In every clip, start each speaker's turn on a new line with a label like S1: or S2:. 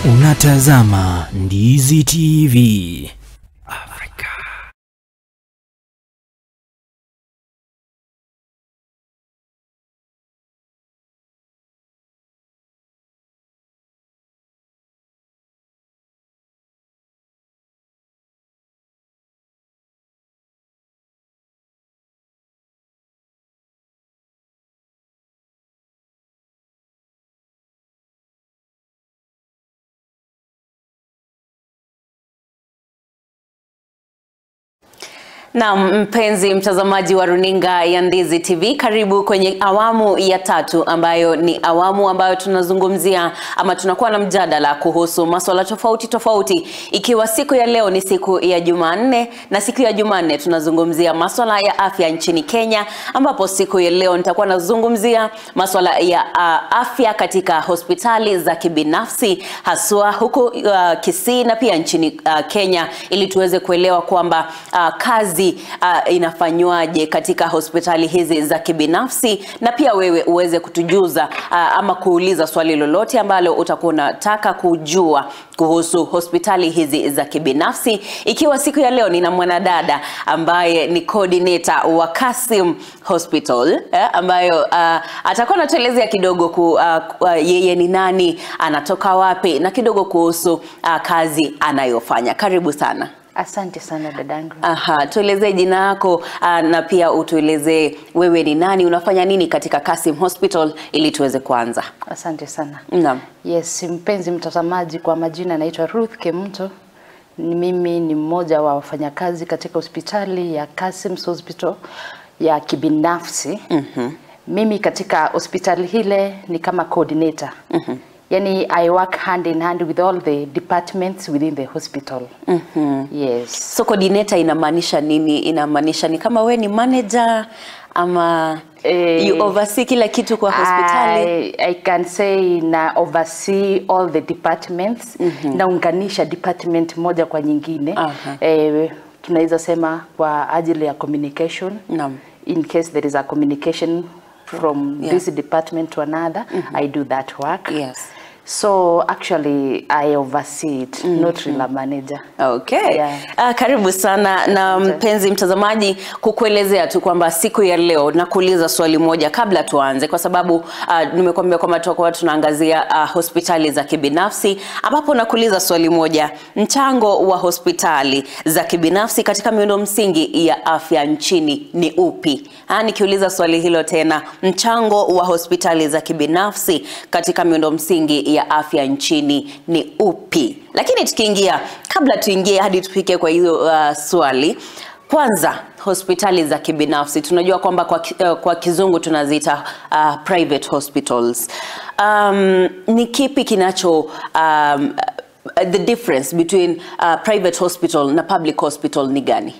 S1: Unatazama Ndizi TV. Afrika.
S2: Na mpenzi mtazamaji wa runinga ya Ndizi TV, karibu kwenye awamu ya tatu ambayo ni awamu ambayo tunazungumzia ama tunakuwa na mjadala kuhusu masuala tofauti ikiwa siku ya leo ni siku ya Jumanne, na siku ya Jumanne tunazungumzia masuala ya afya nchini Kenya, ambapo siku ya leo nitakuwa nazungumzia masuala ya afya katika hospitali za kibinafsi haswa huko Kisii na pia nchini Kenya, ili tuweze kuelewa kwamba kazi inafanywaje katika hospitali hizi za kibinafsi, na pia wewe uweze kutujuza ama kuuliza swali lolote ambalo utakuwa unataka kujua kuhusu hospitali hizi za kibinafsi. Ikiwa siku ya leo nina mwanadada ambaye ni coordinator wa Kasim Hospital, ambayo atakuwa anatuelezea kidogo yeye ni nani, anatoka wapi, na kidogo kuhusu kazi anayofanya. Karibu sana.
S3: Asante sana dadangu.
S2: Tueleze jina lako na pia utueleze wewe ni nani, unafanya nini katika Kasim Hospital ili tuweze kuanza.
S3: Asante sana.
S2: Naam.
S3: Yes, mpenzi mtazamaji, kwa majina naitwa Ruth Kemunto. Mimi ni mmoja wa wafanyakazi katika hospitali ya Kasim Hospital ya kibinafsi. Mimi katika hospitali hile ni kama coordinator. Yani I work hand in hand with all the departments within the hospital. Yes.
S2: So coordinator inamaanisha nini? Inamaanisha ni kama we ni manager ama you oversee kila kitu kwa hospitali?
S3: I can say na oversee all the departments. Naunganisha department moja kwa nyingine. Tunaweza sema kwa ajili ya communication. In case there is a communication from this department to another, I do that work.
S2: Yes.
S3: So actually I oversee it, not really a manager.
S2: Okay.
S3: Yeah.
S2: Karibu sana. Na mpenzi mtazamaji, kukuelezea tu kwamba siku ya leo nakuuliza swali moja kabla tuanze, kwa sababu nimekuambia kwamba tutakuwa tunaangazia hospitali za kibinafsi, ambapo nakuuliza swali moja: mchango wa hospitali za kibinafsi katika miundo msingi ya afya nchini ni upi? Nikiuliza swali hilo tena, mchango wa hospitali za kibinafsi katika miundo msingi ya afya nchini ni upi? Lakini kabla tuingie hadi tufike kwa hiyo swali, kwanza hospitali za kibinafsi tunajua kwamba kwa kizungu tunaziita private hospitals. Ni kipi kinacho the difference between private hospital na public hospital ni gani?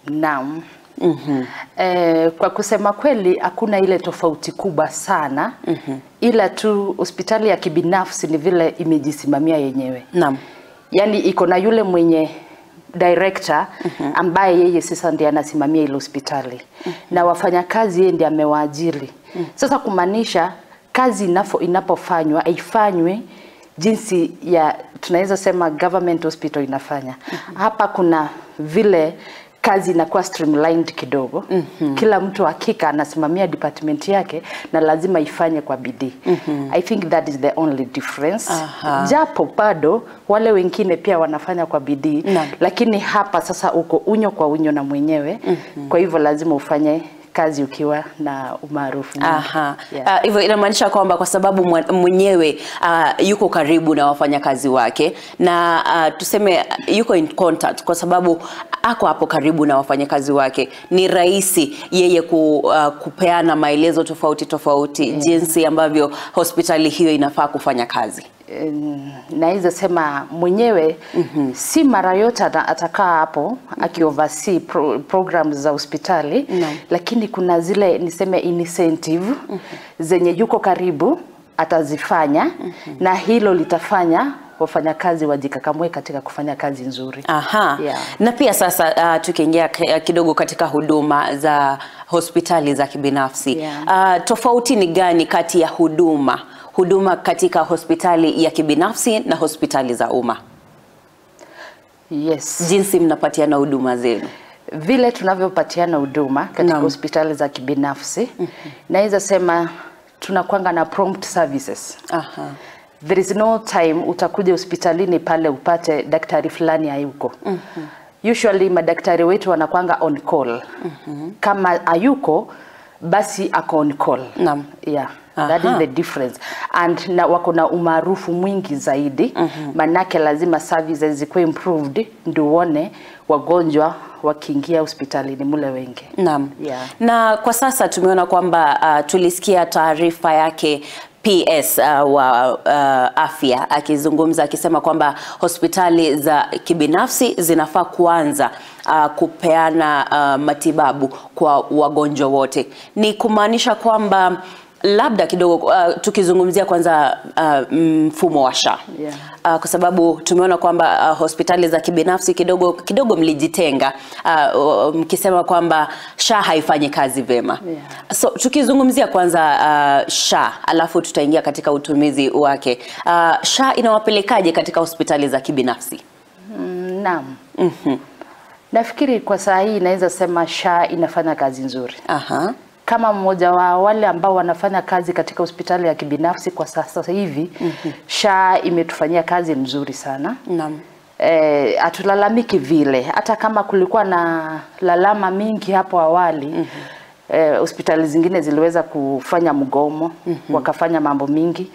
S3: Naam. Kwa kusema kweli hakuna ile tofauti kubwa sana. Ila tu hospitali ya kibinafsi ni vile imejisimamia yenyewe.
S2: Naam.
S3: Yani iko na yule mwenye director ambaye yeye sasa ndiye anasimamia ile hospitali. Na wafanyakazi yeye ndiye amewaajiri. Sasa kumaanisha kazi inapofanywa haifanywi jinsi ya tunaweza sema government hospital inafanya. Hapa kuna vile kazi inakuwa streamlined kidogo. Kila mtu hakika anasimamia department yake na lazima ifanye kwa bidii. I think that is the only difference. Japo bado wale wengine pia wanafanya kwa bidii, lakini hapa sasa uko unyo kwa unyo na mwenyewe. Kwa hivyo lazima ufanye kazi ukiwa na umaarufu.
S2: Hivyo inamaanisha kwamba kwa sababu mwenyewe yuko karibu na wafanyakazi wake, na tuseme yuko in contact kwa sababu ako hapo karibu na wafanyakazi wake, ni rahisi yeye kupeana maelezo tofauti jinsi ambavyo hospitali hiyo inafaa kufanya kazi.
S3: Naweza sema mwenyewe si mara yote atakaa hapo akioversee programs za hospitali, lakini kuna zile niseme incentive zenye yuko karibu atazifanya, na hilo litafanya wafanyakazi wajikakamue katika kufanya kazi nzuri.
S2: Aha.
S3: Yeah.
S2: Na pia sasa tukiingia kidogo katika huduma za hospitali za kibinafsi.
S3: Yeah.
S2: Tofauti ni gani kati ya huduma katika hospitali ya kibinafsi na hospitali za umma?
S3: Yes.
S2: Jinsi mnapatiana huduma zenu.
S3: Vile tunavyopatiana huduma katika hospitali za kibinafsi, naweza sema tunakuanga na prompt services.
S2: Aha.
S3: There is no time utakuja hospitalini pale upate daktari fulani hayuko. Usually madaktari wetu wanakuanga on call. Kama hayuko basi ako on call.
S2: Naam.
S3: Yeah. That is the difference. And na wako na umaarufu mwingi zaidi. Manake lazima services zikuwe improved ndio uone wagonjwa wakiingia hospitalini mule wengi.
S2: Naam.
S3: Yeah.
S2: Na kwa sasa tumeona kwamba tulisikia taarifa yake PS wa afya akizungumza akisema kwamba hospitali za kibinafsi zinafaa kuanza kupeana matibabu kwa wagonjwa wote. Ni kumaanisha kwamba labda kidogo tukizungumzia kwanza mfumo wa SHA.
S3: Yeah.
S2: Kwa sababu tumeona kwamba hospitali za kibinafsi kidogo mlijitenga mkisema kwamba SHA haifanyi kazi vema.
S3: Yeah.
S2: So tukizungumzia kwanza SHA alafu tutaingia katika utumizi wake. SHA inawapelekaje katika hospitali za kibinafsi?
S3: Naam. Nafikiri kwa saa hii naweza sema SHA inafanya kazi nzuri.
S2: Aha.
S3: Kama mmoja wa wale ambao wanafanya kazi katika hospitali ya kibinafsi kwa sasa hivi, SHA imetufanyia kazi mzuri sana.
S2: Naam.
S3: Hatulalamiki vile, hata kama kulikuwa na lalama mingi hapo awali. Hospitali zingine ziliweza kufanya mgomo, wakafanya mambo mingi.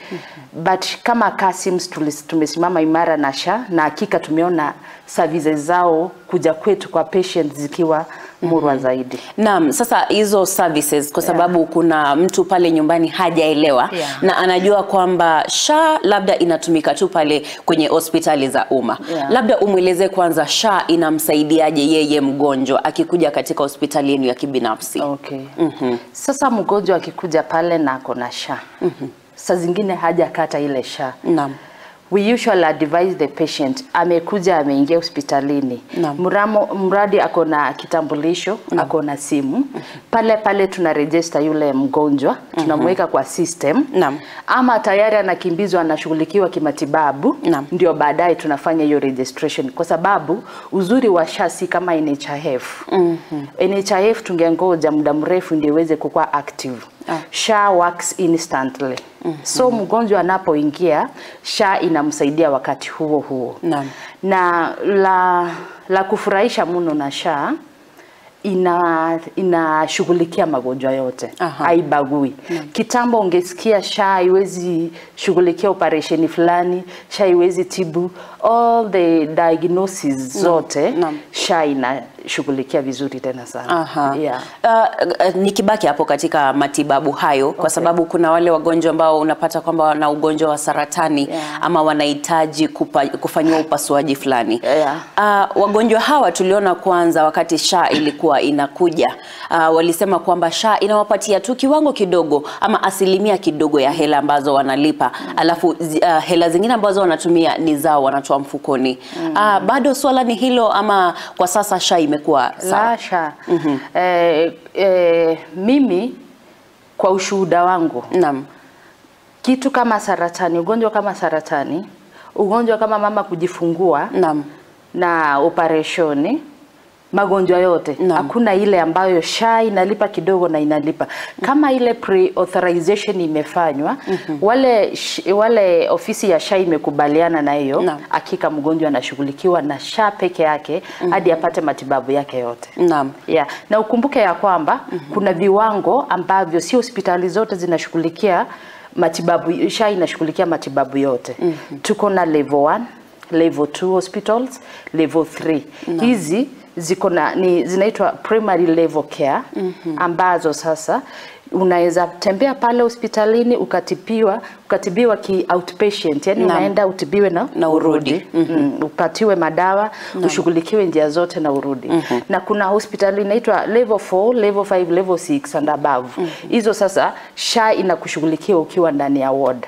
S3: But kama Kasims tumesimama imara na SHA, na hakika tumeona services zao kuja kwetu kwa patients zikiwa murwa zaidi.
S2: Naam, sasa hizo services kwa sababu kuna mtu pale nyumbani hajaelewa na anajua kwamba SHA labda inatumika tu pale kwenye hospitali za umma. Labda umueleze kwanza SHA inamsaidiaje yeye mgonjwa akikuja katika hospitali yenu ya kibinafsi.
S3: Okay. Sasa mgonjwa akikuja pale na ako na SHA. Saa zingine hajakata ile SHA.
S2: Naam.
S3: We usually advise the patient amekuja ameingia hospitalini. Mradi ako na kitambulisho, ako na simu. Pale tunaregister yule mgonjwa, tunamweka kwa system. Ama tayari anakimbizwa anashughulikiwa kimatibabu, ndio baadaye tunafanya hiyo registration kwa sababu uzuri wa SHA si kama NHIF. NHIF tungengoja muda mrefu ndio iweze kuwa active. SHA works instantly. So mgonjwa anapoingia SHA inamsaidia wakati huo. Na la kufurahisha mno na SHA inashughulikia magonjwa yote. Haibagui. Kitambo ungesikia SHA haiwezi shughulikia operation fulani, SHA haiwezi tibu all the diagnoses zote. SHA inashughulikia vizuri tena sana.
S2: Nikibaki hapo katika matibabu hayo kwa sababu kuna wale wagonjwa ambao unapata kwamba wana ugonjwa wa saratani ama wanahitaji kufanywa upasuaji fulani. Wagonjwa hawa tuliona kwanza wakati SHA ilikuwa inakuja, walisema kwamba SHA inawapatia tu kiwango kidogo ama asilimia kidogo ya hela ambazo wanalipa, alafu hela zingine ambazo wanatumia ni zao wanatoa mfukoni. Bado swala ni hilo ama kwa sasa SHA imekuwa sawa?
S3: SHA. Mimi kwa ushuhuda wangu, kitu kama saratani, ugonjwa kama saratani, ugonjwa kama mama kujifungua na operationi, magonjwa yote hakuna ile ambayo SHA inalipa kidogo na inalipa. Kama ile pre-authorization imefanywa, wale ofisi ya SHA imekubaliana na hiyo, hakika mgonjwa anashughulikiwa na SHA peke yake hadi apate matibabu yake yote. Na ukumbuke ya kwamba kuna viwango ambavyo si hospitali zote zinashughulikia matibabu. SHA inashughulikia matibabu yote. Tuko na level 1, level 2 hospitals, level 3. Hizi zinaitwa primary level care, ambazo sasa unaweza tembea pale hospitalini ukatibiwa ki outpatient, yani unaenda utibiwe na urudi. Upatiwe madawa, ushughulikiwe njia zote na urudi. Na kuna hospitali inaitwa level 4, level 5, level 6 and above. Hizo sasa SHA inakushughulikia ukiwa ndani ya ward.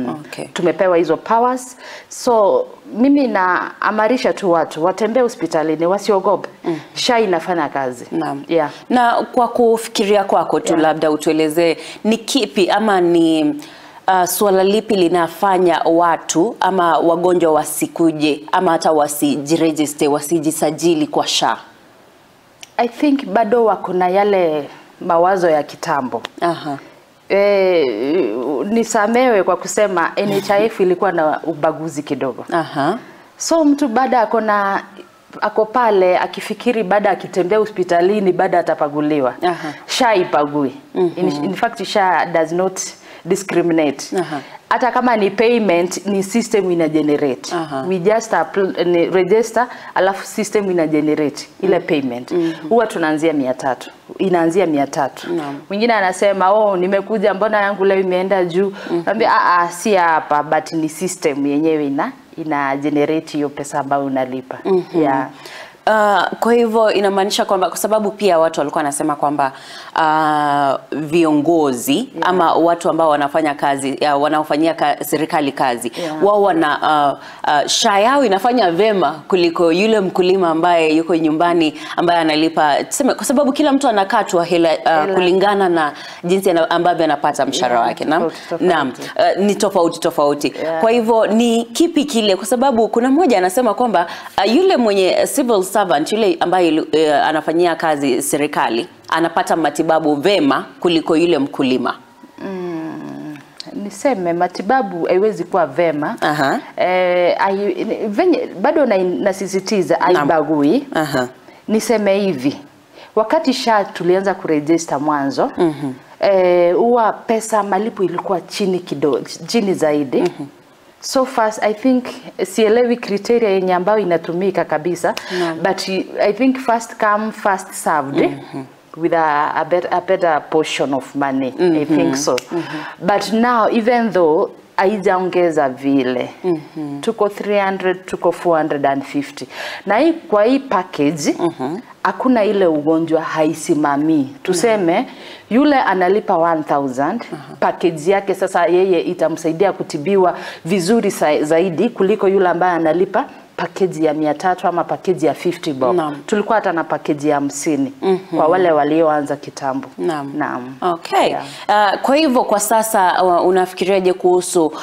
S2: Okay.
S3: Tumepewa hizo powers. So mimi naamarisha tu watu watembee hospitalini, wasiogope. SHA inafanya kazi.
S2: Yeah. Na kwa kufikiria kwako tu labda utueleze ni kipi ama ni swala lipi linafanya watu ama wagonjwa wasikuje ama hata wasijiregister, wasijisajili kwa SHA?
S3: I think bado wako na yale mawazo ya kitambo. Nisamewe kwa kusema NHIF ilikuwa na ubaguzi kidogo. So mtu baada ako pale akifikiri baada akitembea hospitalini baada atapaguliwa. SHA ipagui. In fact SHA does not discriminate. Hata kama ni payment ni system ina generate. We just register alafu system ina generate ile payment. Huwa tunaanzia 300. Inaanzia 300. Mwingine anasema nimekuja mbona yangu leo imeenda juu. Naambia si hapa, but ni system yenyewe ina generate hiyo pesa ambayo unalipa.
S2: Kwa hivyo inamaanisha kwamba kwa sababu pia watu walikuwa wanasema kwamba viongozi ama watu ambao wanafanya kazi wanaofanyia serikali kazi wao wana SHA yao inafanya vema kuliko yule mkulima ambaye yuko nyumbani ambaye analipa tuseme, kwa sababu kila mtu anakatwa hela kulingana na jinsi ambavyo anapata mshahara wake. Naam, ni tofauti. Kwa hivyo ni kipi kile, kwa sababu kuna mmoja anasema kwamba yule mwenye civil servant yule ambaye anafanyia kazi serikali anapata matibabu vema kuliko yule mkulima.
S3: Niseme matibabu haiwezi kuwa vema. Bado nasisitiza haibagui. Niseme hivi, wakati SHA tulianza kuregister mwanzo, huwa pesa malipo ilikuwa chini kidogo, chini zaidi. So fast I think sielewi criteria yenye ambayo inatumika kabisa, but I think first come first served with a better portion of money. I think so. But now even though haijaongeza vile, tuko 300, tuko 450. Na kwa hii package hakuna ile ugonjwa haisimami. Tuseme yule analipa 1000, package yake sasa yeye itamsaidia kutibiwa vizuri zaidi kuliko yule ambaye analipa package ya 300 ama package ya 50 bob. Tulikuwa hata na package ya 50 kwa wale walioanza kitambo.
S2: Okay. Kwa hivyo kwa sasa unafikiriaje kuhusu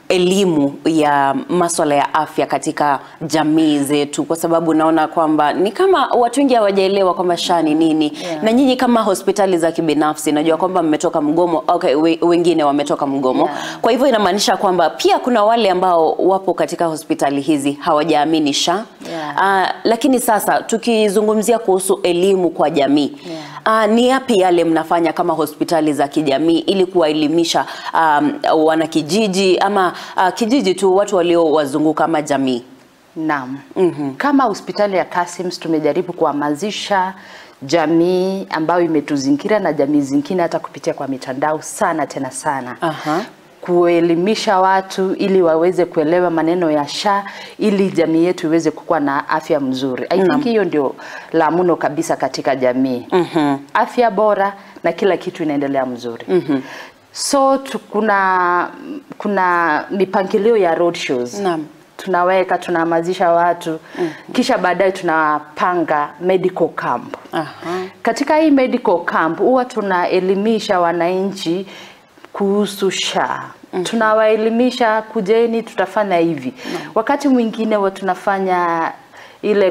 S2: elimu ya masuala ya afya katika jamii zetu, kwa sababu naona kwamba ni kama watu wengi hawajaelewa kwamba SHA ni nini. Na nyinyi kama hospitali za kibinafsi najua kwamba mmetoka mgomo, wengine wametoka mgomo. Kwa hivyo inamaanisha kwamba pia kuna wale ambao wapo katika hospitali hizi hawajaamini SHA. Lakini sasa tukizungumzia kuhusu elimu kwa jamii, ni yapi yale mnafanya kama hospitali za kijamii ili kuwaelimisha wanakijiji ama kijiji tu, watu walio wazunguka kama jamii?
S3: Kama hospitali ya Kasims tumejaribu kuhamasisha jamii ambayo imetuzingira na jamii zingine hata kupitia kwa mitandao sana tena sana. Kuelimisha watu ili waweze kuelewa maneno ya SHA ili jamii yetu iweze kukua na afya mzuri. I think hiyo ndio la muno kabisa katika jamii. Afya bora na kila kitu inaendelea mzuri. So kuna mipangilio ya road shows. Tunahamasisha watu, kisha baadaye tunapanga medical camp. Katika hii medical camp huwa tunaelimisha wananchi kuhusu SHA. Tunawaelimisha, kujeni tutafanya hivi. Wakati mwingine tunafanya ile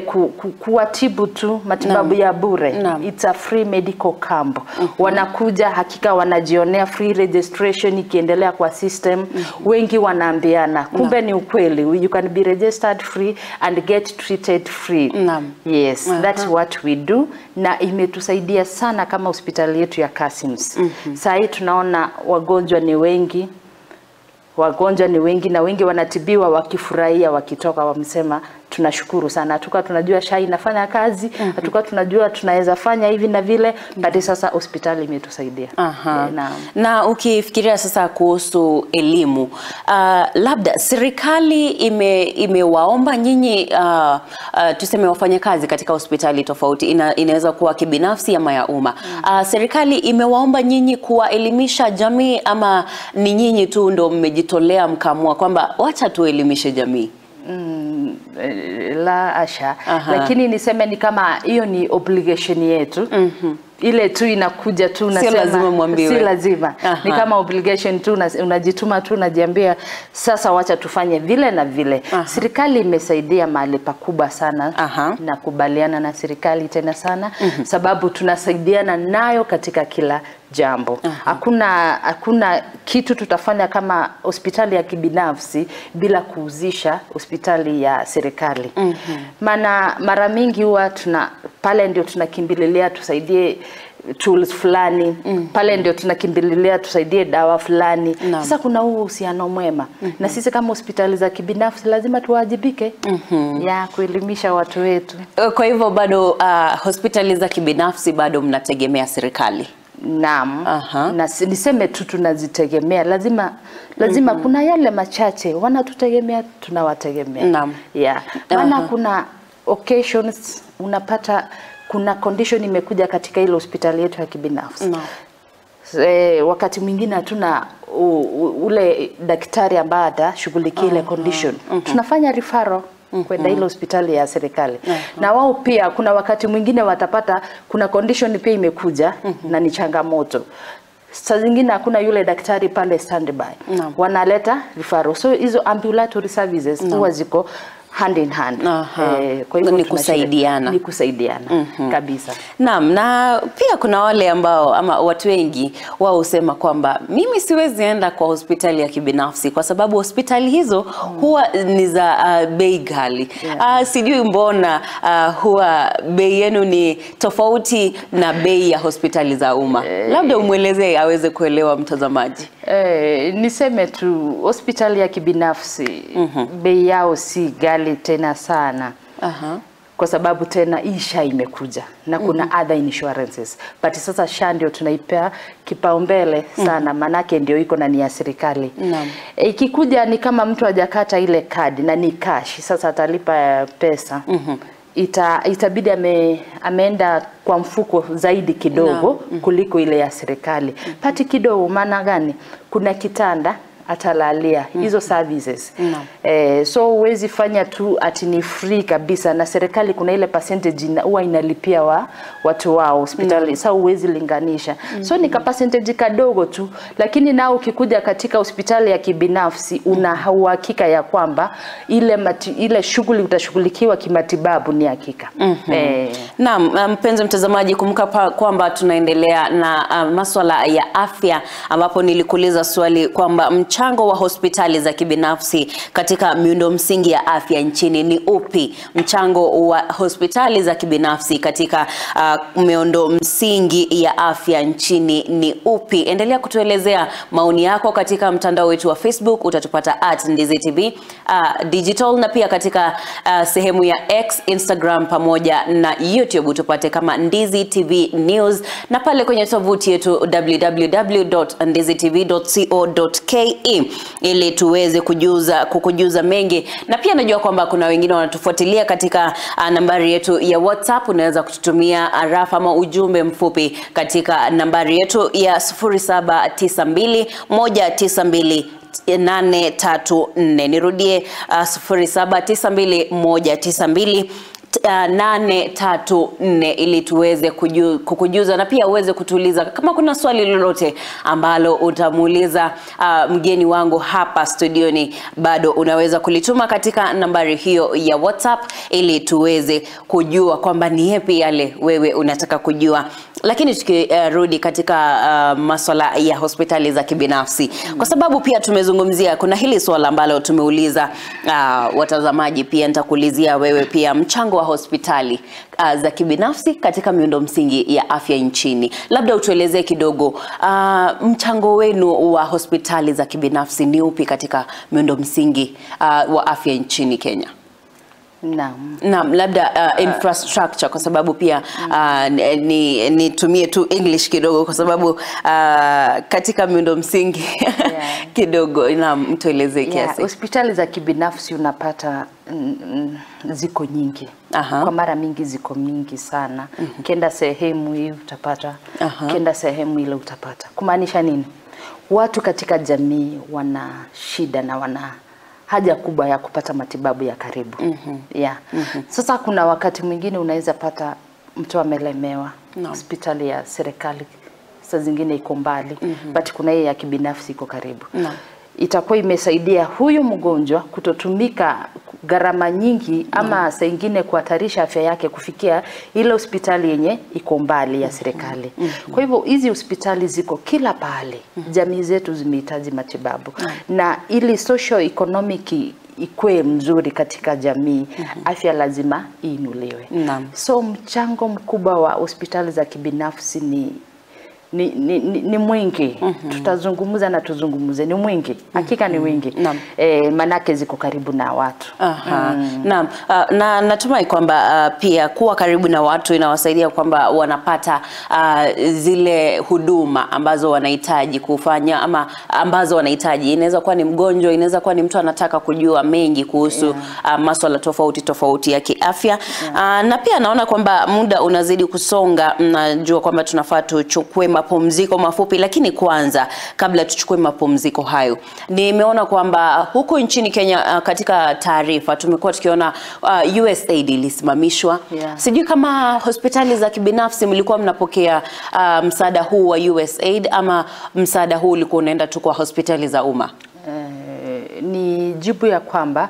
S3: kuwatibu tu matibabu ya bure. It's a free medical camp. Wanakuja hakika wanajionea, free registration ikiendelea kwa system. Wengi wanaambiana kumbe ni ukweli, you can be registered free and get treated free. Yes, that's what we do, na imetusaidia sana kama hospitali yetu ya Kasims. Sasa hii tunaona wagonjwa ni wengi na wengi wanatibiwa wakifurahia, wakitoka wamsema tunashukuru sana. Hatukuwa tunajua SHA inafanya kazi, hatukuwa tunajua tunaweza fanya hivi na vile, bali sasa hospitali imetusaidia.
S2: Na ukifikiria sasa kuhusu elimu, labda serikali imewaomba nyinyi tuseme wafanyakazi katika hospitali tofauti, inaweza kuwa kibinafsi ama ya umma. Serikali imewaomba nyinyi kuwaelimisha jamii, ama ni nyinyi tu ndo mmejitolea mkamua kwamba wacha tuelimishe jamii?
S3: La asha. Lakini niseme ni kama hiyo ni obligation yetu. Ile tu inakuja tu
S2: nasema si lazima mwambiwe.
S3: Si lazima. Ni kama obligation tu, unajituma tu, unajiambia sasa wacha tufanye vile na vile. Serikali imesaidia mahali pakubwa sana. Nakubaliana na serikali tena sana, sababu tunasaidiana nayo katika kila jambo. Hakuna kitu tutafanya kama hospitali ya kibinafsi bila kuuzisha hospitali ya serikali. Maana mara mingi huwa pale ndio tunakimbililia tusaidie tools fulani, pale ndio tunakimbililia tusaidie dawa fulani. Sasa kuna huu uhusiano mwema. Na sisi kama hospitali za kibinafsi lazima tuwajibike ya kuelimisha watu wetu.
S2: Kwa hivyo bado hospitali za kibinafsi bado mnategemea serikali?
S3: Naam. Na niseme tu tunazitegemea. Lazima kuna yale machache wanatutegemea, tunawategemea.
S2: Naam.
S3: Maana kuna occasions unapata kuna condition imekuja katika ile hospitali yetu ya kibinafsi. Wakati mwingine hatuna ule daktari ambaye atashughulikia ile condition. Tunafanya referral kwenda ile hospitali ya serikali. Na wao pia kuna wakati mwingine watapata kuna condition pia imekuja na ni changamoto. Saa zingine hakuna yule daktari pale standby. Wanaleta referral. So hizo ambulatory services huwa ziko hand in hand.
S2: Kwa hivyo ni kusaidiana.
S3: Ni kusaidiana kabisa.
S2: Naam, na pia kuna wale ambao ama watu wengi wao husema kwamba mimi siwezi enda kwa hospitali ya kibinafsi kwa sababu hospitali hizo huwa ni za bei ghali. Sijui mbona huwa bei yenu ni tofauti na bei ya hospitali za umma. Labda umuelezee aweze kuelewa mtazamaji.
S3: Niseme tu hospitali ya kibinafsi bei yao si ghali tena sana. Kwa sababu tena hii SHA imekuja na kuna other insurances. But sasa SHA ndio tunaipea kipaumbele sana, manake ndio iko na ni ya serikali. Ikikuja ni kama mtu hajakata ile kadi na ni cash, sasa atalipa pesa. Itabidi ameenda kwa mfuko zaidi kidogo kuliko ile ya serikali. Pati kidogo maana gani? Kuna kitanda atalalia hizo services. So huwezi fanya tu ati ni free kabisa, na serikali kuna ile percentage huwa inalipia watu wao hospitali. Sasa huwezi linganisha. So ni ka percentage kadogo tu, lakini nao ukikuja katika hospitali ya kibinafsi una uhakika ya kwamba ile shughuli utashughulikiwa kimatibabu ni hakika.
S2: Naam, mpenzi mtazamaji, kumbuka kwamba tunaendelea na masuala ya afya, ambapo nilikuuliza swali kwamba mchango wa hospitali za kibinafsi katika miundo msingi ya afya nchini ni upi? Mchango wa hospitali za kibinafsi katika miundo msingi ya afya nchini ni upi? Endelea kutuelezea maoni yako katika mtandao wetu wa Facebook, utatupata @NdiziTV digital, na pia katika sehemu ya X, Instagram pamoja na YouTube utupate kama Ndizi TV News, na pale kwenye tovuti yetu www.ndizitv.co.ke ili tuweze kukujuza mengi. Na pia najua kwamba kuna wengine wanatufuatilia katika nambari yetu ya WhatsApp. Unaweza kututumia arafa ama ujumbe mfupi katika nambari yetu ya 0792192834. Nirudie 0792192834 ili tuweze kukujuza, na pia uweze kutuuliza kama kuna swali lolote ambalo utamuuliza mgeni wangu hapa studioni. Bado unaweza kulituma katika nambari hiyo ya WhatsApp ili tuweze kujua kwamba ni yapi yale wewe unataka kujua. Lakini tukirudi katika masuala ya hospitali za kibinafsi, kwa sababu pia tumezungumzia, kuna hili swala ambalo tumeuliza watazamaji, pia nitakuulizia wewe pia, mchango wa hospitali za kibinafsi katika miundo msingi ya afya nchini. Labda utuelezee kidogo mchango wenu wa hospitali za kibinafsi ni upi katika miundo msingi wa afya nchini Kenya? Naam, labda infrastructure, kwa sababu pia nitumie tu English kidogo kwa sababu katika miundo msingi kidogo, naam, mtueleze kiasi.
S3: Hospitali za kibinafsi unapata ziko nyingi. Kwa mara mingi ziko mingi sana. Ukienda sehemu hii utapata, ukienda sehemu ile utapata. Kumaanisha nini? Watu katika jamii wana shida na wana haja kubwa ya kupata matibabu ya karibu. Sasa kuna wakati mwingine unaweza pata mtu amelemewa, hospitali ya serikali saa zingine iko mbali, but kuna ya kibinafsi iko karibu. Itakuwa imesaidia huyu mgonjwa kutotumika gharama nyingi ama saa nyingine kuhatarisha afya yake kufikia ile hospitali yenye iko mbali ya serikali. Kwa hivyo hizi hospitali ziko kila pahali. Jamii zetu zimehitaji matibabu. Na ili socio economic ikue mzuri katika jamii, afya lazima iinuliwe. So mchango mkubwa wa hospitali za kibinafsi ni mwingi. Tutazungumza na tuzungumuze, ni mwingi. Hakika ni mwingi. Manake ziko karibu na watu.
S2: Naam, na natumai kwamba pia kuwa karibu na watu inawasaidia kwamba wanapata zile huduma ambazo wanahitaji kufanya ama ambazo wanahitaji. Inaweza kuwa ni mgonjwa, inaweza kuwa ni mtu anataka kujua mengi kuhusu masuala tofauti ya kiafya. Na pia naona kwamba muda unazidi kusonga. Najua kwamba tunafaa tuchukue mapumziko mafupi, lakini kwanza kabla tuchukue mapumziko hayo, nimeona kwamba huko nchini Kenya katika taarifa tumekuwa tukiona USAID ilisimamishwa. Sijui kama hospitali za kibinafsi mlikuwa mnapokea msaada huu wa USAID ama msaada huu ulikuwa unaenda tu kwa hospitali za umma?
S3: Ni jibu ya kwamba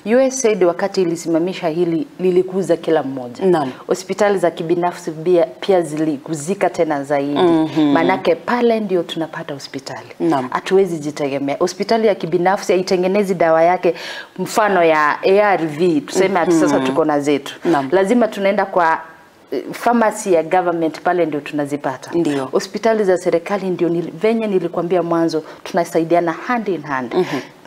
S3: USAID wakati ilisimamisha hili lilikuza kila mmoja. Hospitali za kibinafsi pia ziliguzika tena zaidi. Manake pale ndio tunapata hospitali. Hatuwezi jitegemea. Hospitali ya kibinafsi haitengenezi dawa yake mfano ya ARV. Tuseme ati sasa tuko na zetu. Lazima tunaenda kwa pharmacy ya government, pale ndio tunazipata. Hospitali za serikali ndio venye nilikwambia mwanzo tunasaidiana hand in hand.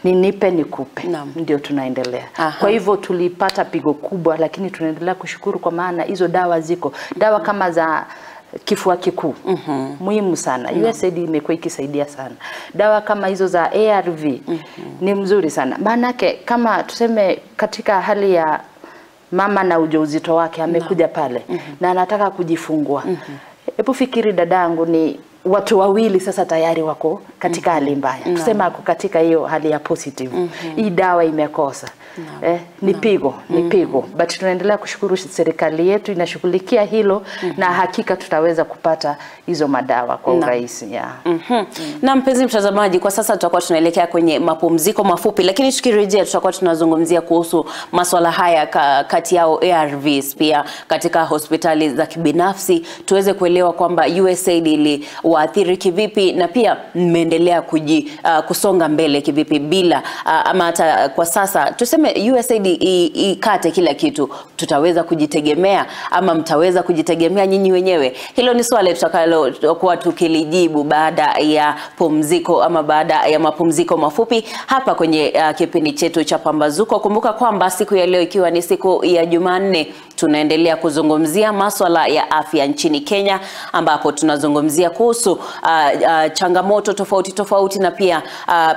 S3: Nipe nikupe. Ndio tunaendelea. Kwa hivyo tulipata pigo kubwa, lakini tunaendelea kushukuru kwa maana hizo dawa ziko. Dawa kama za kifua kikuu muhimu sana. USAID imekuwa ikisaidia sana. Dawa kama hizo za ARV ni mzuri sana. Maanake kama tuseme katika hali ya mama na ujauzito wake amekuja pale na anataka kujifungua. Hebu fikiri dadangu, ni watu wawili sasa tayari wako katika hali mbaya. Tusema ako katika hiyo hali ya positive. Hii dawa imekosa. Ni pigo. But tunaendelea kushukuru serikali yetu inashughulikia hilo na hakika tutaweza kupata hizo madawa kwa urahisi.
S2: Na mpenzi mtazamaji, kwa sasa tutakuwa tunaelekea kwenye mapumziko mafupi, lakini tukirejea tutakuwa tunazungumzia kuhusu masuala haya kati yao ARVs pia katika hospitali za kibinafsi, tuweze kuelewa kwamba USAID iliwaathiri kivipi na pia mmeendelea kusonga mbele kivipi bila ama hata kwa sasa tuseme USAID ikate kila kitu, tutaweza kujitegemea ama mtaweza kujitegemea nyinyi wenyewe? Hilo ni swali tutakalokuwa tukilijibu baada ya pumziko ama baada ya mapumziko mafupi hapa kwenye kipindi chetu cha Pambazuko. Kumbuka kwamba siku ya leo ikiwa ni siku ya Jumanne, tunaendelea kuzungumzia masuala ya afya nchini Kenya, ambapo tunazungumzia kuhusu changamoto tofauti na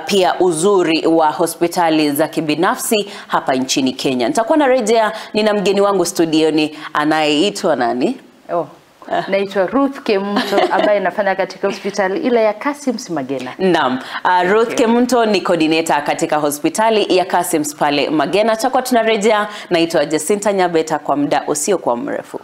S2: pia uzuri wa hospitali za kibinafsi hapa nchini Kenya. Nitakuwa narejea, nina mgeni wangu studioni anayeitwa nani?
S3: Naitwa Ruth Kemunto ambaye nafanya katika hospitali ile ya Kasims Magena.
S2: Naam, Ruth Kemunto ni coordinator katika hospitali ya Kasims pale Magena. Tutakuwa tunarejea. Naitwa Jacinta Nyabeta kwa muda usio kwa mrefu.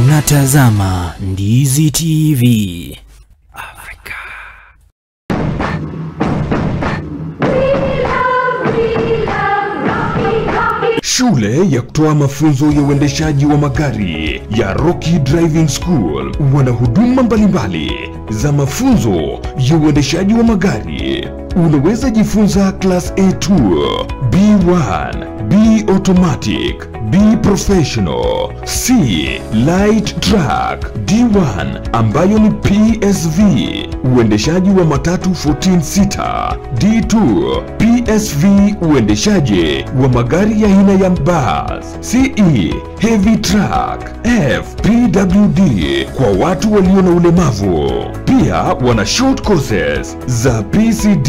S1: Unatazama Ndizi TV Afrika.
S4: Shule ya kutoa mafunzo ya uendeshaji wa magari ya Rocky Driving School wana huduma mbalimbali za mafunzo ya uendeshaji wa magari. Unaweza jifunza class A2, B1, B automatic, B professional, C light truck, D1 ambayo ni PSV, uendeshaji wa matatu 14 sita, D2 PSV, uendeshaji wa magari ya aina ya bus, CE heavy truck, F PWD kwa watu walio na ulemavu. Pia wana short courses za PCD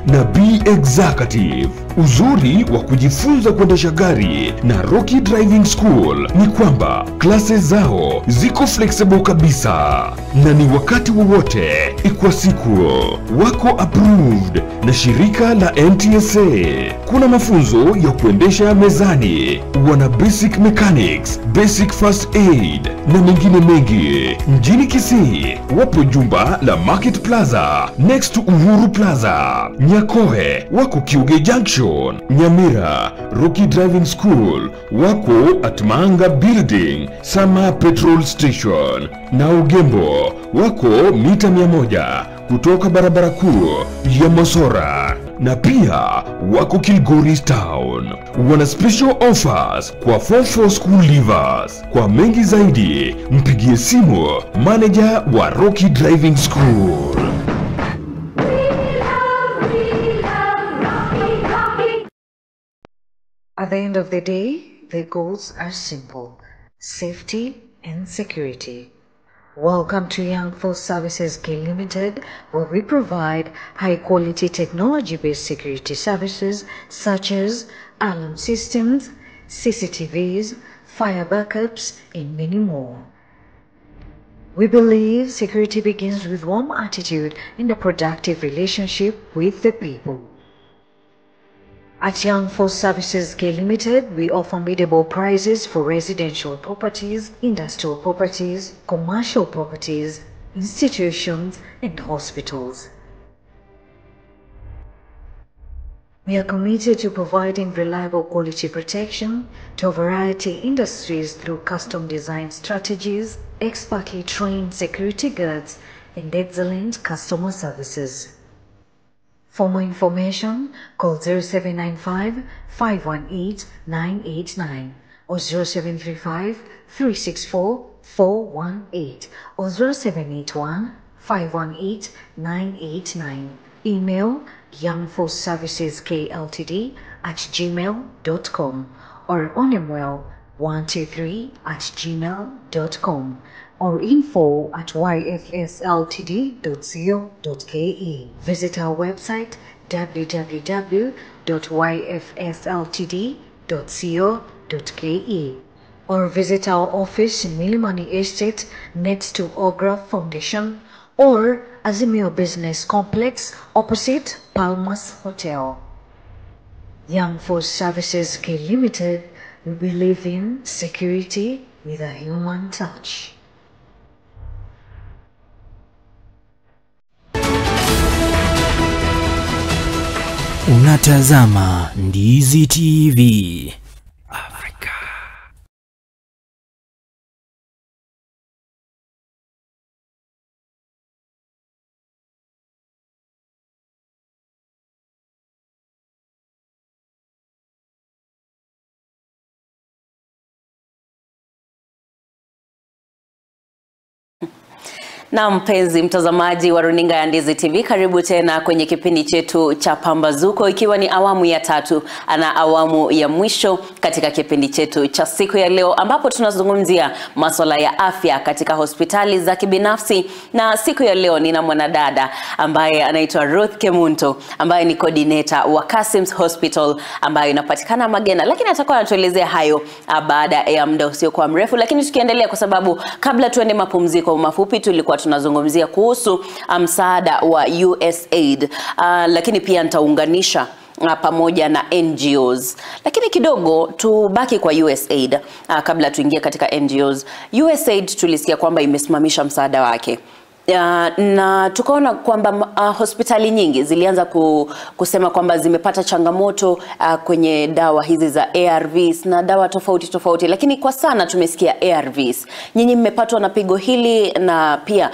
S4: na B executive. Uzuri wa kujifunza kuendesha gari na Rocky Driving School ni kwamba classes zao ziko flexible kabisa na ni wakati wowote kwa siku. Wako approved na shirika la NTSA. Kuna mafunzo ya kuendesha mezani, wana basic mechanics, basic first aid na mengine mengi. Mjini Kisii wapo jumba la Market Plaza next to Uhuru Plaza. Nyakohe wako Kiuge Junction. Nyamira Rocky Driving School wako at Manga Building Sama Petrol Station, na Ugembo wako mita 100 kutoka barabara kuu ya Mosora, na pia wako Kilgoris Town. Wana special offers kwa 4-4 school leavers. Kwa mengi zaidi mpigie simu manager wa Rocky Driving School.
S5: At the end of the day, the goals are simple: safety and security. Welcome to Young Force Services K Limited, where we provide high-quality technology-based security services such as alarm systems, CCTVs, fire backups, and many more. We believe security begins with warm attitude and a productive relationship with the people. At Young Force Services K Limited, we offer biddable prices for residential properties, industrial properties, commercial properties, institutions, and hospitals. We are committed to providing reliable quality protection to a variety of industries through custom design strategies, expertly trained security guards, and excellent customer services. For more information, call 0795 518 989 or 0735 364 418 or 0781 518 989. Email youngforceserviceskltd@gmail.com or onemwell123@gmail.com or info@yfsltd.co.ke. Visit our website www.yfsltd.co.ke or visit our office in Milimani Estate next to Ogra Foundation or Azimio Business Complex opposite Palmas Hotel. Young Force Services K Limited, we believe in security with a human touch.
S1: Unatazama Ndizi TV. Afrika.
S2: Na mpenzi mtazamaji wa runinga ya Ndizi TV, karibu tena kwenye kipindi chetu cha Pambazuko, ikiwa ni awamu ya 3 na awamu ya mwisho katika kipindi chetu cha siku ya leo, ambapo tunazungumzia masuala ya afya katika hospitali za kibinafsi. Na siku ya leo nina mwanadada ambaye anaitwa Ruth Kemunto, ambaye ni coordinator wa Kasims Hospital ambayo inapatikana Magena, lakini atakuwa anatuelezea hayo baada ya muda usiokuwa mrefu. Lakini tukiendelea, kwa sababu kabla tuende mapumziko mafupi tulikuwa tunazungumzia kuhusu msaada wa USAID, lakini pia nitaunganisha pamoja na NGOs. Lakini kidogo tubaki kwa USAID kabla tuingie katika NGOs. USAID tulisikia kwamba imesimamisha msaada wake na tukaona kwamba hospitali nyingi zilianza kusema kwamba zimepata changamoto kwenye dawa hizi za ARVs na dawa tofauti, lakini kwa sana tumesikia ARVs. Nyinyi mmepatwa na pigo hili na pia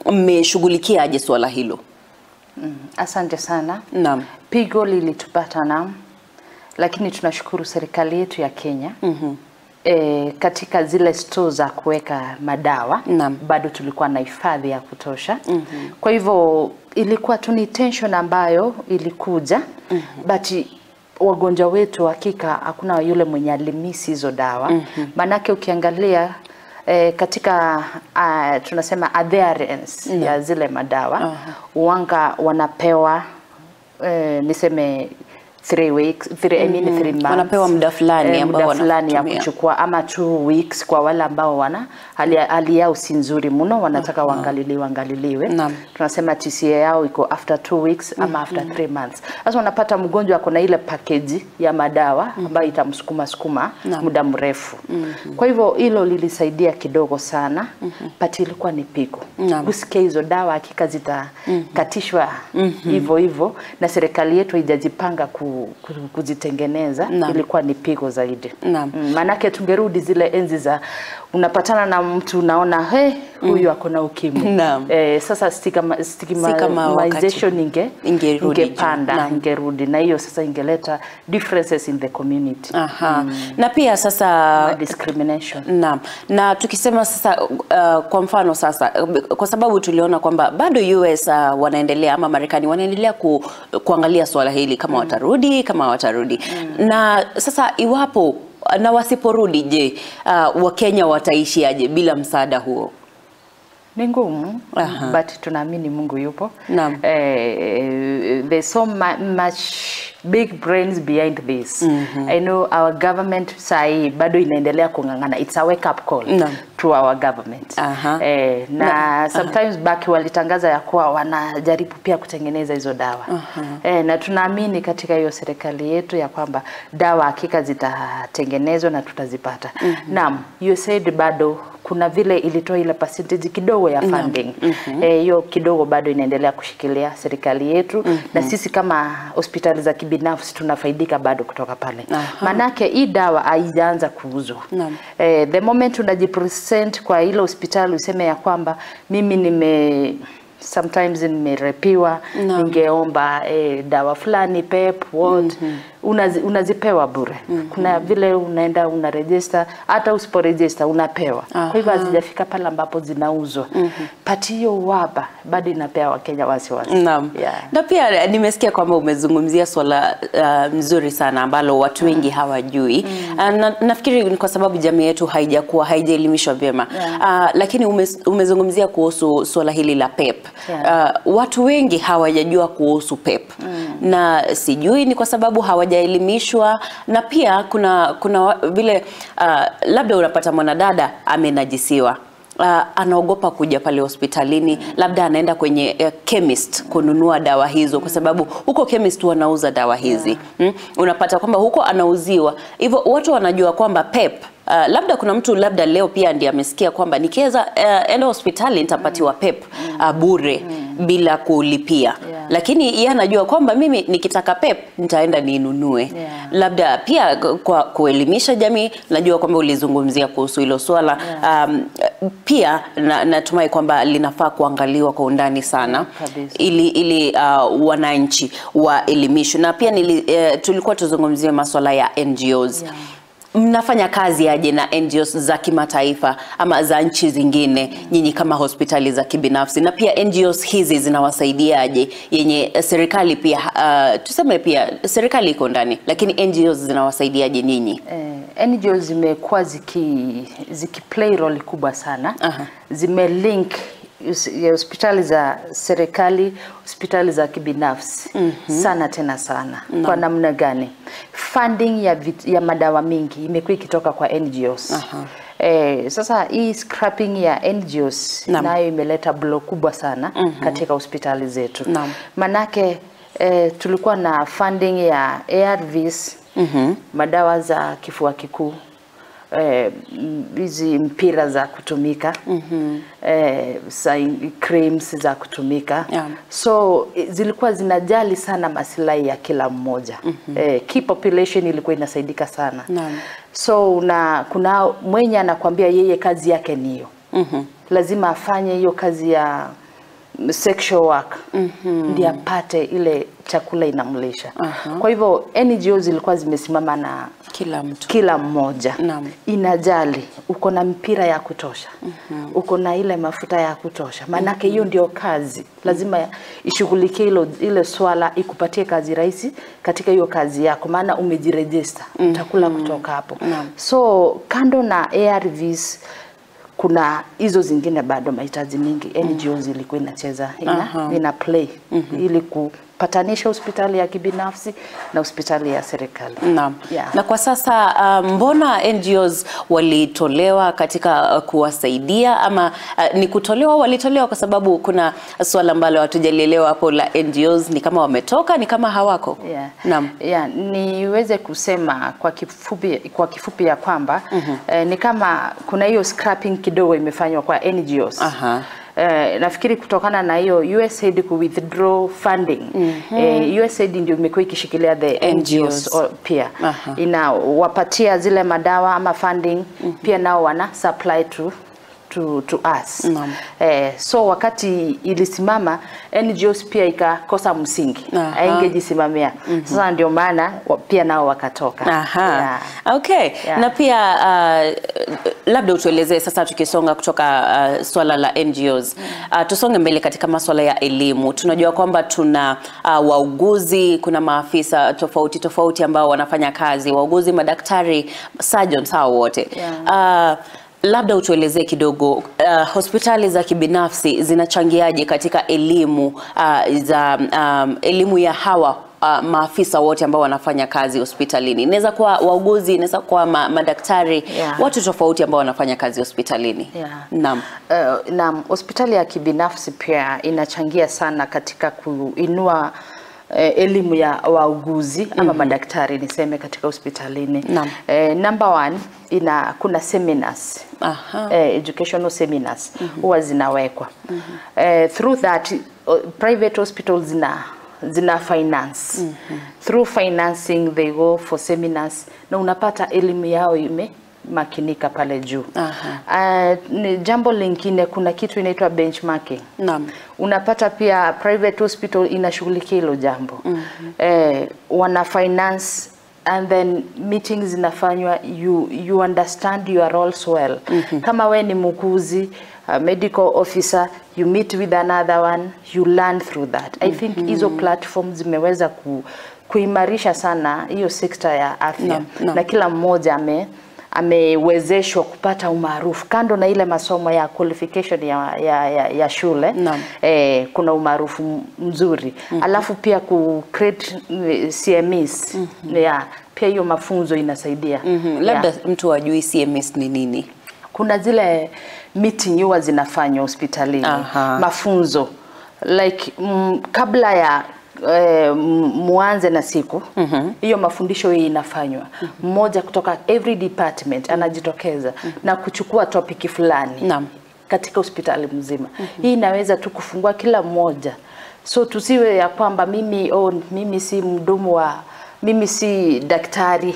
S2: mmeshughulikiaje swala hilo?
S3: Asante sana.
S2: Naam.
S3: Pigo lilitupata lakini tunashukuru serikali yetu ya Kenya. Katika zile store za kuweka madawa bado tulikuwa na hifadhi ya kutosha. Kwa hivyo ilikuwa tu ni tension ambayo ilikuja, but wagonjwa wetu hakika hakuna yule mwenye alimisi hizo dawa. Manake ukiangalia katika tunasema adherence ya zile madawa wanga wanapewa niseme 3 weeks, 3 months.
S2: Wanapewa muda fulani ambao
S3: ya kuchukua, ama 2 weeks kwa wale ambao wana hali yao si nzuri mno, wanataka waangaliliwe. Tunasema TCA yao iko after 2 weeks ama after 3 months. Sasa unapata mgonjwa ako na ile package ya madawa ambayo itamsukuma muda mrefu. Kwa hivyo hilo lilisaidia kidogo sana, but ilikuwa ni pigo. Usikie hizo dawa hakika zitakatishwa hivyo na serikali yetu haijajipanga kuzitengeneza. Ilikuwa ni pigo zaidi. Manake tungerudi zile enzi za unapatana na mtu unaona huyu ako na ukimwi. Sasa stigmatization ingerudi na hiyo sasa ingeleta differences in the community.
S2: Na pia sasa
S3: discrimination.
S2: Na tukisema sasa kwa mfano sasa kwa sababu tuliona kwamba bado US wanaendelea ama Marekani wanaendelea kuangalia swala hili kama watarudi. Na sasa iwapo na wasiporudi, je, Wakenya wataishi aje bila msaada huo?
S3: Ni ngumu, but tunaamini Mungu yupo. There's so much big brains behind this. I know our government sai bado inaendelea kungangana. It's a wake up call to our government. Na sometimes back walitangaza ya kuwa wanajaribu pia kutengeneza hizo dawa. Na tunaamini katika hiyo serikali yetu ya kwamba dawa hakika zitatengenezwa na tutazipata. You said bado kuna vile ilitoa ile percentage kidogo ya funding. Hiyo kidogo bado inaendelea kushikilia serikali yetu. Na sisi kama hospitali za kibinafsi tunafaidika bado kutoka pale. Manake hii dawa haijaanza kuuzwa. The moment unajipresent kwa ile hospitali useme ya kwamba mimi sometimes nimerepiwa, ningeomba dawa fulani, PEP, what, unazipewa bure. Kuna vile unaenda unaregister, hata usiporegister unapewa. Kwa hivyo hazijafika pale ambapo zinauzwa. Pati hiyo waba bado inapewa Wakenya wasiwasi.
S2: Na pia nimesikia kwamba umezungumzia swala mzuri sana ambalo watu wengi hawajui. Nafikiri ni kwa sababu jamii yetu haijaelimishwa vyema. Lakini umezungumzia kuhusu swala hili la PEP. Watu wengi hawajajua kuhusu PEP. Na sijui ni kwa sababu hawajaelimishwa, na pia kuna vile labda unapata mwanadada amenajisiwa. Anaogopa kuja pale hospitalini, labda anaenda kwenye chemist kununua dawa hizo kwa sababu huko chemist wanauza dawa hizi. Unapata kwamba huko anauziwa. Hivyo watu wanajua kwamba PEP labda kuna mtu labda leo pia ndiye amesikia kwamba nikiweza enda hospitali nitapatiwa PEP bure bila kulipia. Lakini yeye anajua kwamba mimi nikitaka PEP nitaenda ninunue. Labda pia kwa kuelimisha jamii, najua kwamba ulizungumzia kuhusu hilo swala. Pia natumai kwamba linafaa kuangaliwa kwa undani sana ili wananchi waelimishwe. Na pia tulikuwa tuzungumzie masuala ya NGOs. Mnafanya kazi aje na NGOs za kimataifa ama za nchi zingine nyinyi kama hospitali za kibinafsi? Na pia NGOs hizi zinawasaidia aje yenye serikali pia tuseme pia serikali iko ndani, lakini NGOs zinawasaidia aje nyinyi?
S3: NGOs zimekuwa zikiplay role kubwa sana. Zimelink hospitali za serikali, hospitali za kibinafsi sana tena sana. Kwa namna gani? Funding ya madawa mingi imekuwa ikitoka kwa NGOs. Sasa hii scrapping ya NGOs nayo imeleta blow kubwa sana katika hospitali zetu. Manake tulikuwa na funding ya ARVs, madawa za kifua kikuu, hizi mpira za kutumika, creams za kutumika. So zilikuwa zinajali sana maslahi ya kila mmoja. Key population ilikuwa inasaidika sana. So kuna mwenye anakuambia yeye kazi yake ni hiyo. Lazima afanye hiyo kazi ya sexual work ndiye apate ile chakula inamlisha. Kwa hivyo NGOs zilikuwa zimesimama na kila mmoja. Inajali uko na mpira ya kutosha, uko na ile mafuta ya kutosha, manake hiyo ndio kazi. Lazima ishughulikie ile swala, ikupatie kazi rahisi katika hiyo kazi yako, maana umejiregister, utakula kutoka hapo. So kando na ARVs kuna hizo zingine bado mahitaji mingi NGOs ilikuwa inacheza ina play ili kupatanisha hospitali ya kibinafsi na hospitali ya serikali.
S2: Na kwa sasa mbona NGOs walitolewa katika kuwasaidia, ama ni kutolewa, walitolewa kwa sababu kuna swala ambalo hatujalielewa hapo la NGOs, ni kama wametoka, ni kama hawako?
S3: Niweze kusema kwa kifupi ya kwamba ni kama kuna hiyo scrapping kidogo imefanywa kwa NGOs. Nafikiri kutokana na hiyo USAID ku withdraw funding. USAID ndio imekuwa ikishikilia the NGOs pia. Inawapatia zile madawa ama funding, pia nao wana supply to us. So wakati ilisimama NGOs pia ikakosa msingi, haingejisimamia. Sasa ndio maana pia nao wakatoka.
S2: Na pia labda utuelezee sasa, tukisonga kutoka swala la NGOs, tusonge mbele katika masuala ya elimu. Tunajua kwamba tuna wauguzi, kuna maafisa tofauti ambao wanafanya kazi, wauguzi, madaktari, surgeons, hao wote. Labda utuelezee kidogo, hospitali za kibinafsi zinachangiaje katika elimu elimu ya hawa maafisa wote ambao wanafanya kazi hospitalini? Inaweza kuwa wauguzi, inaweza kuwa madaktari, watu tofauti ambao wanafanya kazi hospitalini.
S3: Hospitali ya kibinafsi pia inachangia sana katika kuinua elimu ya wauguzi ama madaktari niseme katika hospitalini. Number one, kuna seminars, educational seminars huwa zinawekwa. Through that private hospitals zina finance. Through financing they go for seminars na unapata elimu yao makinika pale juu. Jambo lingine, kuna kitu inaitwa benchmarking. Unapata pia private hospital inashughulikia hilo jambo. Wana finance and then meetings zinafanywa, you understand your roles well. Kama we ni muuguzi, medical officer, you meet with another one, you learn through that. I think hizo platforms zimeweza kuimarisha sana hiyo sekta ya afya. Na kila mmoja amewezeshwa kupata umaarufu kando na ile masomo ya qualification ya shule. Kuna umaarufu mzuri. Alafu pia ku create CMEs. Pia hiyo mafunzo inasaidia.
S2: Labda mtu ajui CMEs ni nini?
S3: Kuna zile meeting huwa zinafanywa hospitalini. Mafunzo like kabla ya muanze na siku hiyo mafundisho hii inafanywa. Mmoja kutoka every department anajitokeza na kuchukua topic fulani katika hospitali mzima. Hii inaweza tu kufungua kila mmoja. So tusiwe ya kwamba mimi si mhudumu wa, mimi si daktari,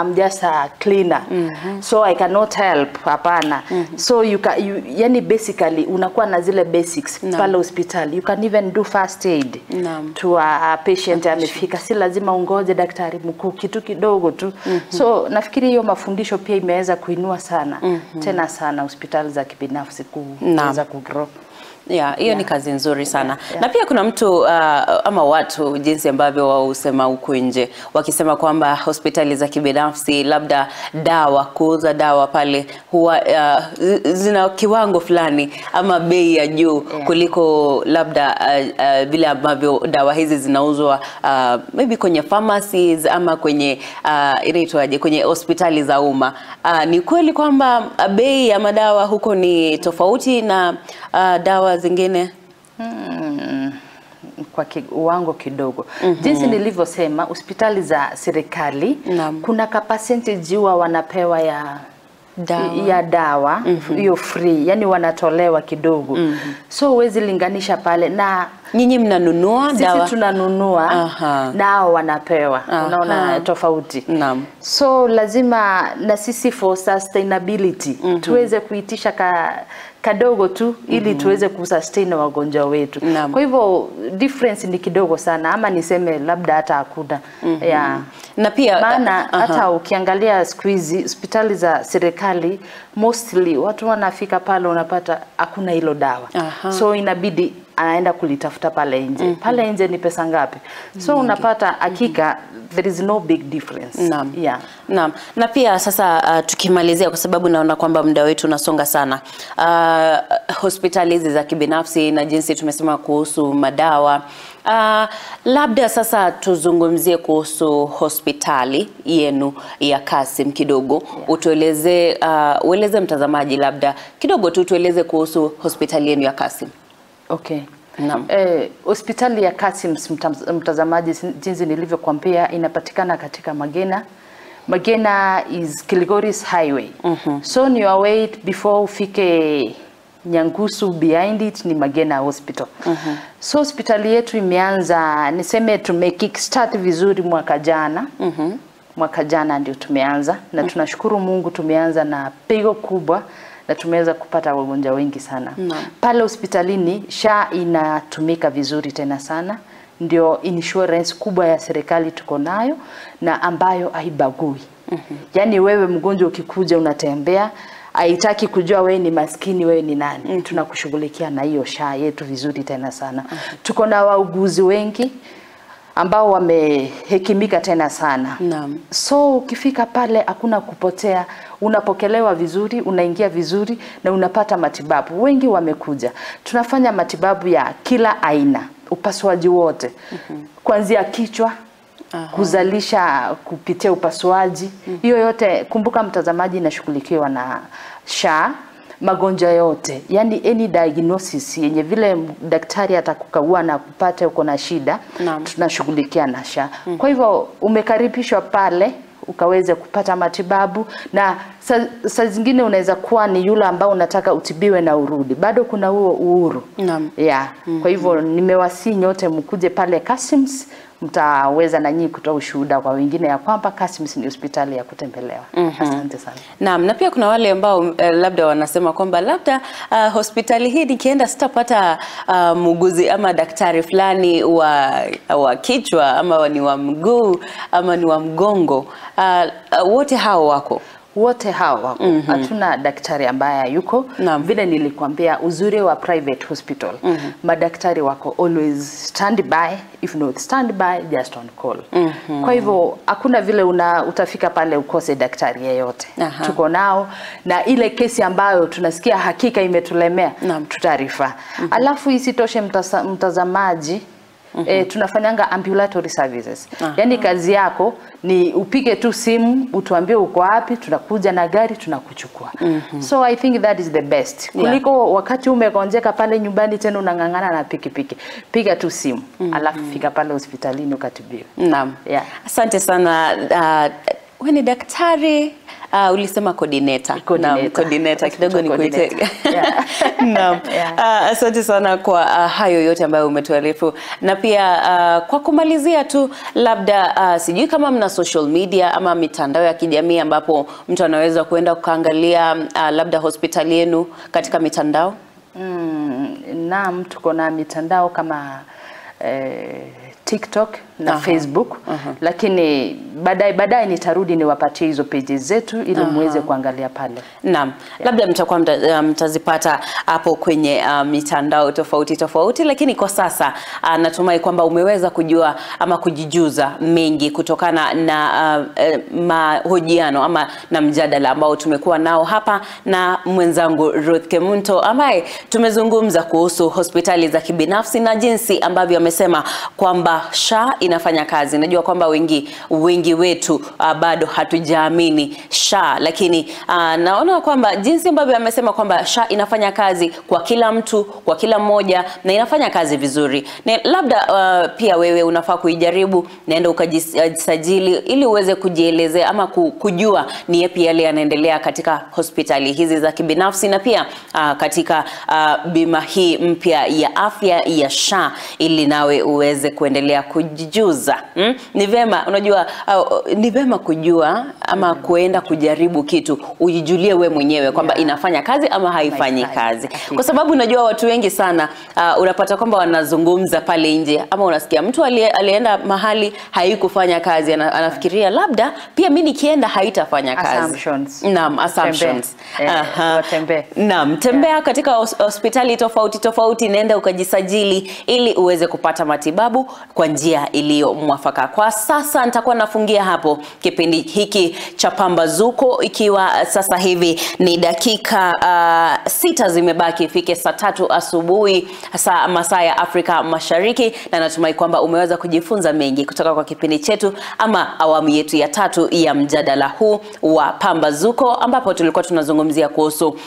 S3: I'm just a cleaner, so I cannot help. Hapana. So yani basically unakuwa na zile basics pale hospitali. You can even do first aid to a patient amefika, si lazima ungoje daktari mkuu, kitu kidogo tu. So nafikiri hiyo mafundisho pia imeweza kuinua sana tena sana hospitali za kibinafsi kuweza kugrow.
S2: Hiyo ni kazi nzuri sana. Na pia kuna mtu ama watu jinsi ambavyo wao husema huko nje wakisema kwamba hospitali za kibinafsi labda kuuza dawa pale huwa zina kiwango fulani ama bei ya juu kuliko labda vile ambavyo dawa hizi zinauzwa maybe kwenye pharmacies ama kwenye inaitwaje, kwenye hospitali za umma. Ni kweli kwamba bei ya madawa huko ni tofauti na dawa zingine?
S3: Kwa kiwango kidogo. Jinsi nilivyosema, hospitali za serikali kuna percentage huwa wanapewa ya dawa hiyo free, yani wanatolewa kidogo. So huwezi linganisha pale na
S2: nyinyi mnanunua dawa.
S3: Sisi tunanunua nao wanapewa. Unaona tofauti.
S2: Naam.
S3: So lazima na sisi for sustainability tuweze kuitisha kadogo tu ili tuweze kusustain wagonjwa wetu. Kwa hivyo difference ni kidogo sana, ama niseme labda hata hakuna.
S2: Na pia
S3: maana hata ukiangalia siku hizi hospitali za serikali mostly watu wanafika pale unapata hakuna hilo dawa. So inabidi anaenda kulitafuta pale nje. Pale nje ni pesa ngapi? So unapata hakika there is no big difference.
S2: Naam. Na pia sasa tukimalizia, kwa sababu naona kwamba muda wetu unasonga sana. Hospitali hizi za kibinafsi na jinsi tumesema kuhusu madawa. Labda sasa tuzungumzie kuhusu hospitali yenu ya Kasim kidogo. Utueleze, ueleze mtazamaji labda kidogo tu tueleze kuhusu hospitali yenu ya Kasim.
S3: Okay. Hospitali ya Kasim, mtazamaji, jinsi nilivyokuambia, inapatikana katika Magena. Magena is Kilgoris Highway. So on your way before ufike Nyangusu, behind it ni Magena Hospital. So hospitali yetu imeanza, niseme kickstart vizuri mwaka jana. Mwaka jana ndio tumeanza na tunashukuru Mungu tumeanza na pigo kubwa na tumeweza kupata wagonjwa wengi sana. Pale hospitalini SHA inatumika vizuri tena sana. Ndio insurance kubwa ya serikali tuko nayo na ambayo haibagui. Yani wewe mgonjwa ukikuja unatembea, haitaki kujua wewe ni maskini wewe ni nani. Tunakushughulikia na hiyo SHA yetu vizuri tena sana. Tuko na wauguzi wengi ambao wamehekimika tena sana. So ukifika pale hakuna kupotea, unapokelewa vizuri, unaingia vizuri na unapata matibabu. Wengi wamekuja. Tunafanya matibabu ya kila aina, upasuaji wote. Kuanzia kichwa, kuzalisha kupitia upasuaji. Hiyo yote, kumbuka mtazamaji, inashughulikiwa na SHA. Magonjwa yote, yani any diagnosis yenye vile daktari atakukagua na kupata uko na shida, tunashughulikia na SHA. Kwa hivyo umekaribishwa pale ukaweze kupata matibabu, na saa zingine unaweza kuwa ni yule ambao unataka utibiwe na urudi. Bado kuna huo uhuru. Kwa hivyo nimewasihi nyote mkuje pale Kasims, mtaweza na nyinyi kutoa ushuhuda kwa wengine ya kwamba Kasims ni hospitali ya kutembelewa. Asante sana.
S2: Naam, na pia kuna wale ambao labda wanasema kwamba labda hospitali hii nikienda sitapata muuguzi ama daktari fulani wa kichwa ama ni wa mguu ama ni wa mgongo. Wote hao wako?
S3: Wote hao hatuna daktari ambaye yuko. Vile nilikwambia uzuri wa private hospital, madaktari wako always stand by, if not stand by, just on call. Kwa hivyo hakuna vile utafika pale ukose daktari yeyote. Tuko nao, na ile kesi ambayo tunasikia hakika imetulemea tutarifa. Alafu isitoshe mtazamaji, tunafanyanga ambulatory services. Yani kazi yako ni upige tu simu, utuambie uko wapi, tunakuja na gari tunakuchukua. So I think that is the best. Kuliko wakati umegonjeka pale nyumbani tena unangangana na pikipiki. Piga tu simu, alafu fika pale hospitalini ukatibiwe.
S2: Naam. Asante sana. Wewe ni daktari, ulisema coordinator. Coordinator kidogo nikuite. Naam. Asante sana kwa hayo yote ambayo umetuarifu. Na pia kwa kumalizia tu, labda sijui kama mna social media ama mitandao ya kijamii ambapo mtu anaweza kuenda kuangalia labda hospitali yenu katika mitandao?
S3: Naam, tuko na mitandao kama TikTok na Facebook. Lakini baadaye nitarudi niwapatie hizo pages zetu ili muweze kuangalia pale.
S2: Naam. Labda mtakuwa mtazipata hapo kwenye mitandao tofauti, lakini kwa sasa natumai kwamba umeweza kujua ama kujijuza mengi kutokana na mahojiano ama na mjadala ambao tumekuwa nao hapa na mwenzangu Ruth Kemunto, ambaye tumezungumza kuhusu hospitali za kibinafsi na jinsi ambavyo amesema kwamba SHA inafanya kazi. Najua kwamba wengi wetu bado hatujaamini SHA, lakini naona kwamba jinsi ambavyo amesema kwamba SHA inafanya kazi kwa kila mtu, kwa kila mmoja, na inafanya kazi vizuri. Na labda pia wewe unafaa kuijaribu, naenda ukajisajili ili uweze kujielezea ama kujua ni yapi yale yanaendelea katika hospitali hizi za kibinafsi, na pia katika bima hii mpya ya afya ya SHA, ili nawe uweze kuendelea kujijuza. Ni vema, unajua ni vema kujua ama kuenda kujaribu kitu, ujijulie we mwenyewe kwamba inafanya kazi ama haifanyi kazi. Kwa sababu unajua watu wengi sana unapata kwamba wanazungumza pale nje, ama unasikia mtu alienda mahali haikufanya kazi, anafikiria labda pia mimi nikienda haitafanya kazi.
S3: Assumptions.
S2: Naam, assumptions.
S3: Naam,
S2: tembea katika hospitali tofauti, nenda ukajisajili ili uweze kupata matibabu kwa njia iliyo mwafaka. Kwa sasa nitakuwa nafungia hapo kipindi hiki cha Pambazuko, ikiwa sasa hivi ni dakika 6 zimebaki ifike saa 3 asubuhi masaa ya Afrika Mashariki, na natumai kwamba umeweza kujifunza mengi kutoka kwa kipindi chetu ama awamu yetu ya 3 ya mjadala huu wa Pambazuko, ambapo tulikuwa tunazungumzia kuhusu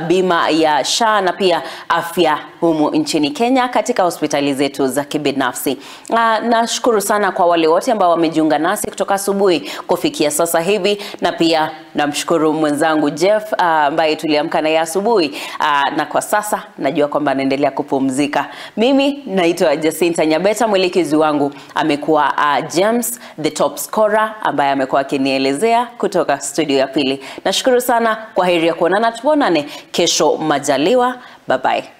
S2: bima ya SHA na pia afya humu nchini Kenya katika hospitali zetu za kibinafsi. Nashukuru sana kwa wale wote ambao wamejiunga nasi kutoka asubuhi kufikia sasa hivi, na pia namshukuru mwenzangu Jeff ambaye tuliamka naye asubuhi, na kwa sasa najua kwamba anaendelea kupumzika. Mimi naitwa Jacinta Nyabeta, mwelekezi wangu amekuwa James the top scorer ambaye amekuwa akinielezea kutoka studio ya pili. Nashukuru sana, kwa heri ya kuonana, tuonane kesho majaliwa. Bye bye.